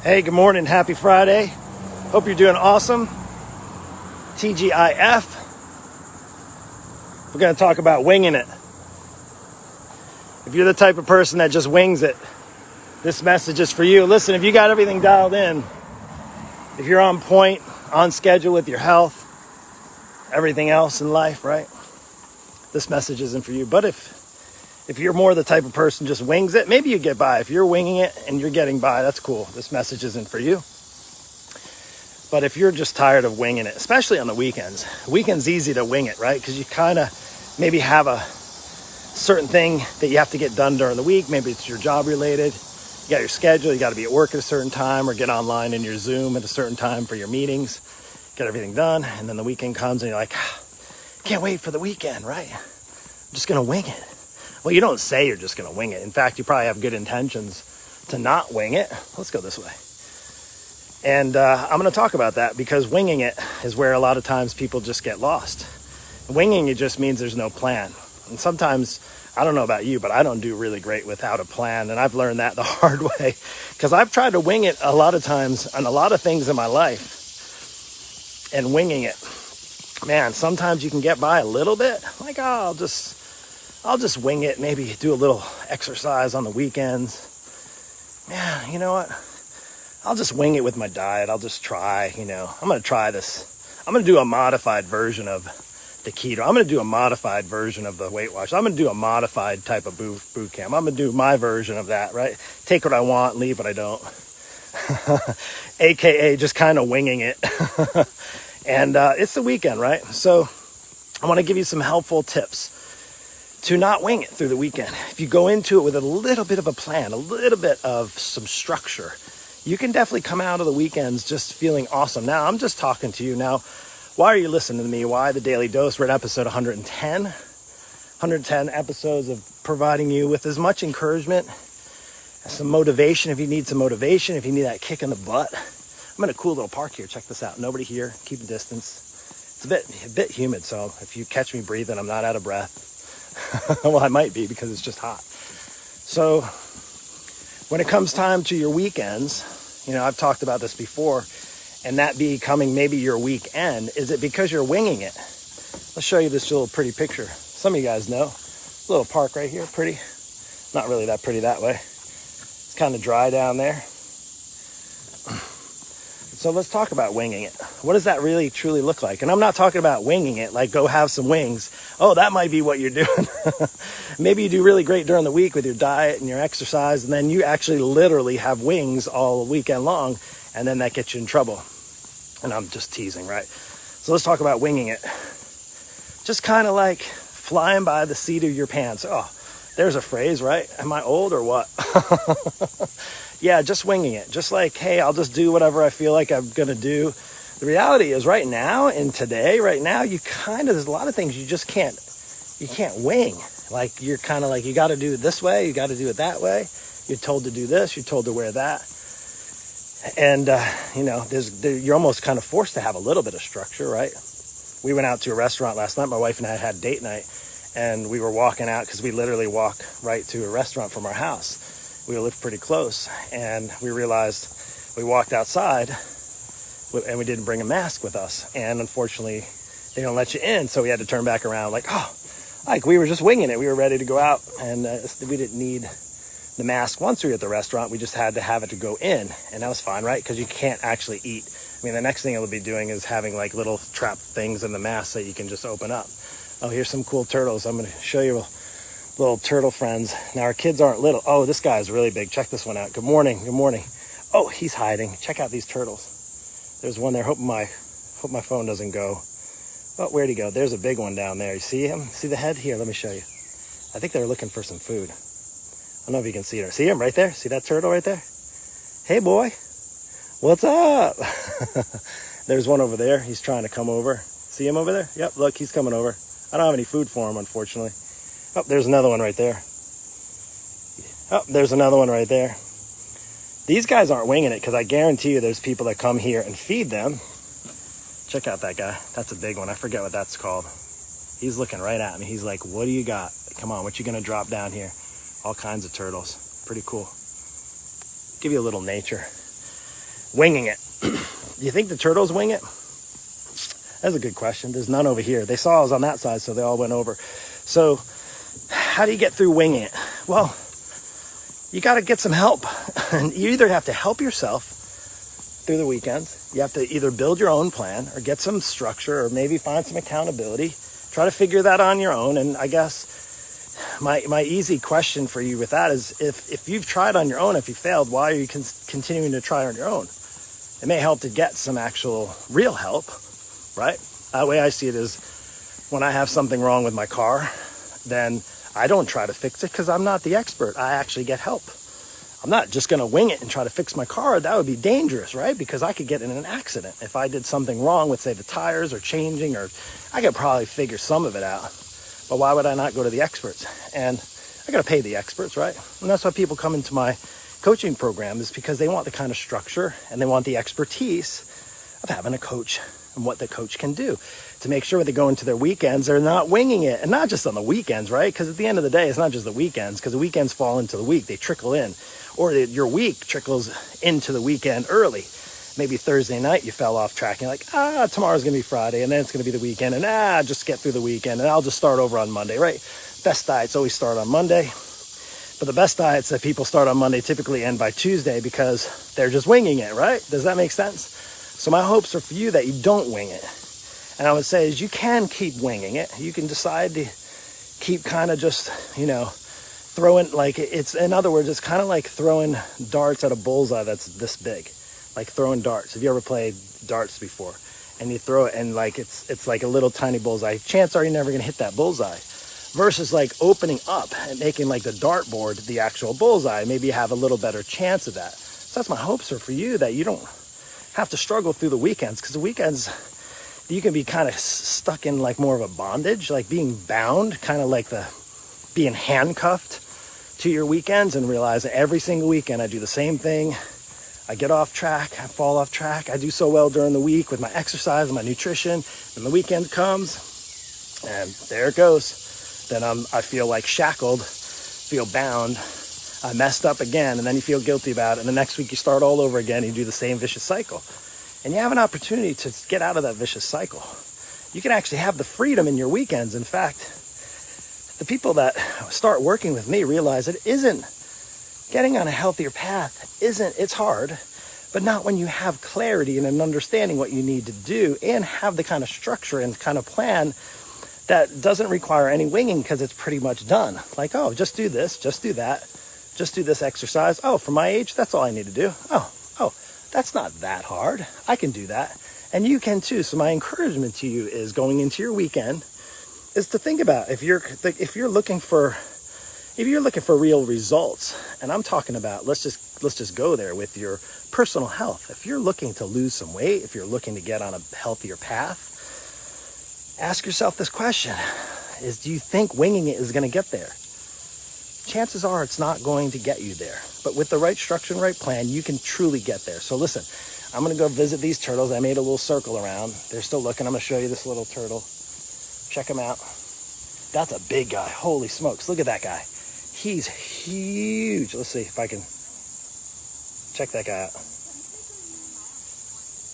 Hey, good morning. Happy Friday. Hope you're doing awesome. TGIF. We're going to talk about winging it. If you're the type of person that just wings it, this message is for you. Listen, if you got everything dialed in, if you're on point, on schedule with your health, everything else in life, right? This message isn't for you. But if you're more the type of person just wings it, maybe you get by. If you're winging it and you're getting by, that's cool. This message isn't for you. But if you're just tired of winging it, especially on the weekends easy to wing it, right? Because you kind of maybe have a certain thing that you have to get done during the week. Maybe it's your job related. You got your schedule. You got to be at work at a certain time or get online in your Zoom at a certain time for your meetings. Get everything done. And then the weekend comes and you're like, can't wait for the weekend, right? I'm just going to wing it. Well, you don't say you're just going to wing it. In fact, you probably have good intentions to not wing it. Let's go this way. And I'm going to talk about that because winging it is where a lot of times people just get lost. Winging it just means there's no plan. And sometimes, I don't know about you, but I don't do really great without a plan. And I've learned that the hard way because I've tried to wing it a lot of times on a lot of things in my life. And winging it, man, sometimes you can get by a little bit. Like, I'll just wing it, maybe do a little exercise on the weekends. Man, you know what? I'll just wing it with my diet. I'll just try, I'm going to try this. I'm going to do a modified version of the keto. I'm going to do a modified version of the Weight Watch. I'm going to do a modified type of boot camp. I'm going to do my version of that, right? Take what I want, leave what I don't. AKA just kind of winging it. And it's the weekend, right? So I want to give you some helpful tips to not wing it through the weekend. If you go into it with a little bit of a plan, a little bit of some structure, you can definitely come out of the weekends just feeling awesome. Now, I'm just talking to you now. Why are you listening to me? Why the Daily Dose? We're at episode 110. 110 episodes of providing you with as much encouragement, some motivation if you need some motivation, if you need that kick in the butt. I'm in a cool little park here. Check this out. Nobody here. Keep a distance. It's a bit humid, so if you catch me breathing, I'm not out of breath. Well, I might be because it's just hot. So when it comes time to your weekends, I've talked about this before, and that becoming maybe your weekend, is it because you're winging it? Let's show you this little pretty picture. Some of you guys know. Little park right here, pretty. Not really that pretty that way. It's kind of dry down there. So let's talk about winging it. What does that really truly look like? And I'm not talking about winging it like go have some wings. Oh, that might be what you're doing. Maybe you do really great during the week with your diet and your exercise, and then you actually literally have wings all weekend long, and then that gets you in trouble. And I'm just teasing, right? So let's talk about winging it. Just kind of like flying by the seat of your pants. Oh, there's a phrase, right? Am I old or what? Yeah, just winging it. Just like, hey, I'll just do whatever I feel like I'm going to do. The reality is right now, there's a lot of things you just can't wing. Like, you're kind of like, you got to do it this way. You got to do it that way. You're told to do this. You're told to wear that. And, you're almost kind of forced to have a little bit of structure, right? We went out to a restaurant last night. My wife and I had date night, and we were walking out because we literally walk right to a restaurant from our house. We live pretty close, and we realized we walked outside and we didn't bring a mask with us. And unfortunately, they don't let you in. So we had to turn back around like we were just winging it. We were ready to go out, and we didn't need the mask once we were at the restaurant. We just had to have it to go in, and that was fine, right? Because you can't actually eat. I mean, the next thing it'll be doing is having like little trap things in the mask that you can just open up. Oh, here's some cool turtles. I'm going to show you little turtle friends. Now, our kids aren't little. Oh, this guy is really big. Check this one out. Good morning. Good morning. Oh, he's hiding. Check out these turtles. There's one there. Hope my phone doesn't go. Oh, where'd he go? There's a big one down there. You see him? See the head? Here, let me show you. I think they're looking for some food. I don't know if you can see her. See him right there? See that turtle right there? Hey, boy. What's up? There's one over there. He's trying to come over. See him over there? Yep, look, he's coming over. I don't have any food for him, unfortunately. Oh, there's another one right there. Oh, there's another one right there. These guys aren't winging it because I guarantee you there's people that come here and feed them. Check out that guy. That's a big one. I forget what that's called. He's looking right at me. He's like, what do you got? Come on, what you going to drop down here? All kinds of turtles. Pretty cool. Give you a little nature. Winging it. Do you think the turtles wing it? That's a good question. There's none over here. They saw I was on that side, so they all went over. So how do you get through winging it? Well, you got to get some help. And you either have to help yourself through the weekends. You have to either build your own plan or get some structure or maybe find some accountability. Try to figure that on your own. And I guess my easy question for you with that is if you've tried on your own, if you failed, why are you continuing to try on your own? It may help to get some actual real help, right? That way I see it is when I have something wrong with my car, then I don't try to fix it because I'm not the expert. I actually get help. I'm not just going to wing it and try to fix my car. That would be dangerous, right? Because I could get in an accident. If I did something wrong with, say, the tires or changing, or I could probably figure some of it out. But why would I not go to the experts? And I got to pay the experts, right? And that's why people come into my coaching program, is because they want the kind of structure and they want the expertise of having a coach and what the coach can do to make sure when they go into their weekends, they're not winging it. And not just on the weekends, right? Because at the end of the day, it's not just the weekends, because the weekends fall into the week. They trickle in. Or your week trickles into the weekend early. Maybe Thursday night you fell off track. You're like, tomorrow's going to be Friday, and then it's going to be the weekend. And just get through the weekend, and I'll just start over on Monday, right? Best diets always start on Monday. But the best diets that people start on Monday typically end by Tuesday because they're just winging it, right? Does that make sense? So my hopes are for you that you don't wing it. And I would say is you can keep winging it. You can decide to keep kind of just, throwing, like, it's, in other words, it's kind of like throwing darts at a bullseye that's this big. Like throwing darts. Have you ever played darts before? And you throw it and like it's like a little tiny bullseye. Chances are you're never going to hit that bullseye. Versus like opening up and making like the dartboard the actual bullseye. Maybe you have a little better chance of that. So that's my hopes are for you, that you don't have to struggle through the weekends, because the weekends you can be kind of stuck in like more of a bondage, like being bound, kind of like the being handcuffed to your weekends, and realize that every single weekend I do the same thing. I get off track, I fall off track. I do so well during the week with my exercise and my nutrition, and the weekend comes and there it goes. Then I feel like shackled, feel bound. I messed up again, and then you feel guilty about it. And the next week you start all over again, and you do the same vicious cycle. And you have an opportunity to get out of that vicious cycle. You can actually have the freedom in your weekends. In fact, the people that start working with me realize it isn't getting on a healthier path. It's hard, but not when you have clarity and an understanding what you need to do and have the kind of structure and kind of plan that doesn't require any winging, because it's pretty much done. Like, just do this, just do that, just do this exercise. For my age, that's all I need to do. That's not that hard. I can do that. And you can too. So my encouragement to you is, going into your weekend, is to think about if you're looking for real results. And I'm talking about, let's just go there with your personal health. If you're looking to lose some weight, if you're looking to get on a healthier path, ask yourself this question, do you think winging it is going to get there? Chances are it's not going to get you there. But with the right structure and right plan, you can truly get there. So listen, I'm going to go visit these turtles. I made a little circle around. They're still looking. I'm going to show you this little turtle. Check him out. That's a big guy. Holy smokes. Look at that guy. He's huge. Let's see if I can check that guy out.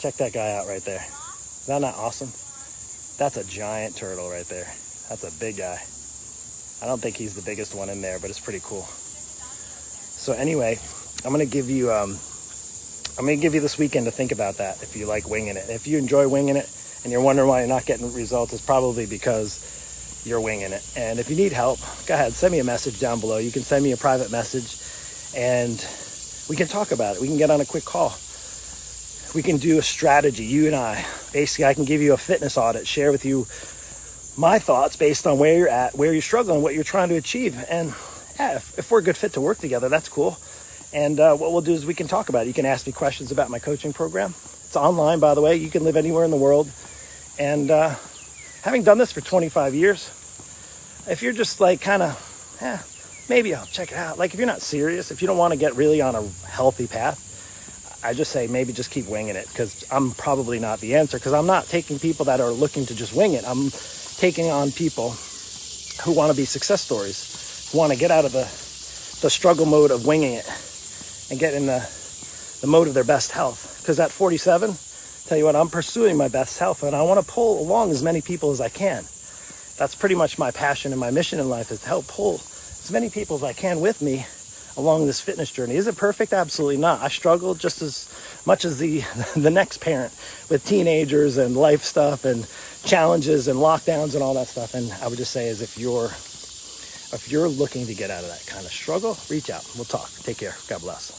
Check that guy out right there. Is that not awesome? That's a giant turtle right there. That's a big guy. I don't think he's the biggest one in there, but it's pretty cool. So anyway, I'm gonna give you this weekend to think about that. If you like winging it, if you enjoy winging it, and you're wondering why you're not getting results, it's probably because you're winging it. And if you need help, go ahead, send me a message down below. You can send me a private message, and we can talk about it. We can get on a quick call. We can do a strategy, you and I. Basically, I can give you a fitness audit, share with you my thoughts based on where you're at, where you're struggling, what you're trying to achieve. And if we're a good fit to work together, that's cool. And what we'll do is we can talk about it. You can ask me questions about my coaching program. It's online, by the way. You can live anywhere in the world. And having done this for 25 years, if you're just like kind of, maybe I'll check it out. Like if you're not serious, if you don't want to get really on a healthy path, I just say maybe just keep winging it, because I'm probably not the answer, because I'm not taking people that are looking to just wing it. I'm taking on people who want to be success stories, who want to get out of the struggle mode of winging it and get in the mode of their best health. because at 47, tell you what, I'm pursuing my best self, and I want to pull along as many people as I can. That's pretty much my passion and my mission in life, is to help pull as many people as I can with me along this fitness journey. Is it perfect? Absolutely not. I struggle just as much as the next parent with teenagers and life stuff and challenges and lockdowns and all that stuff. And I would just say, is if you're looking to get out of that kind of struggle, reach out. We'll talk. Take care. God bless.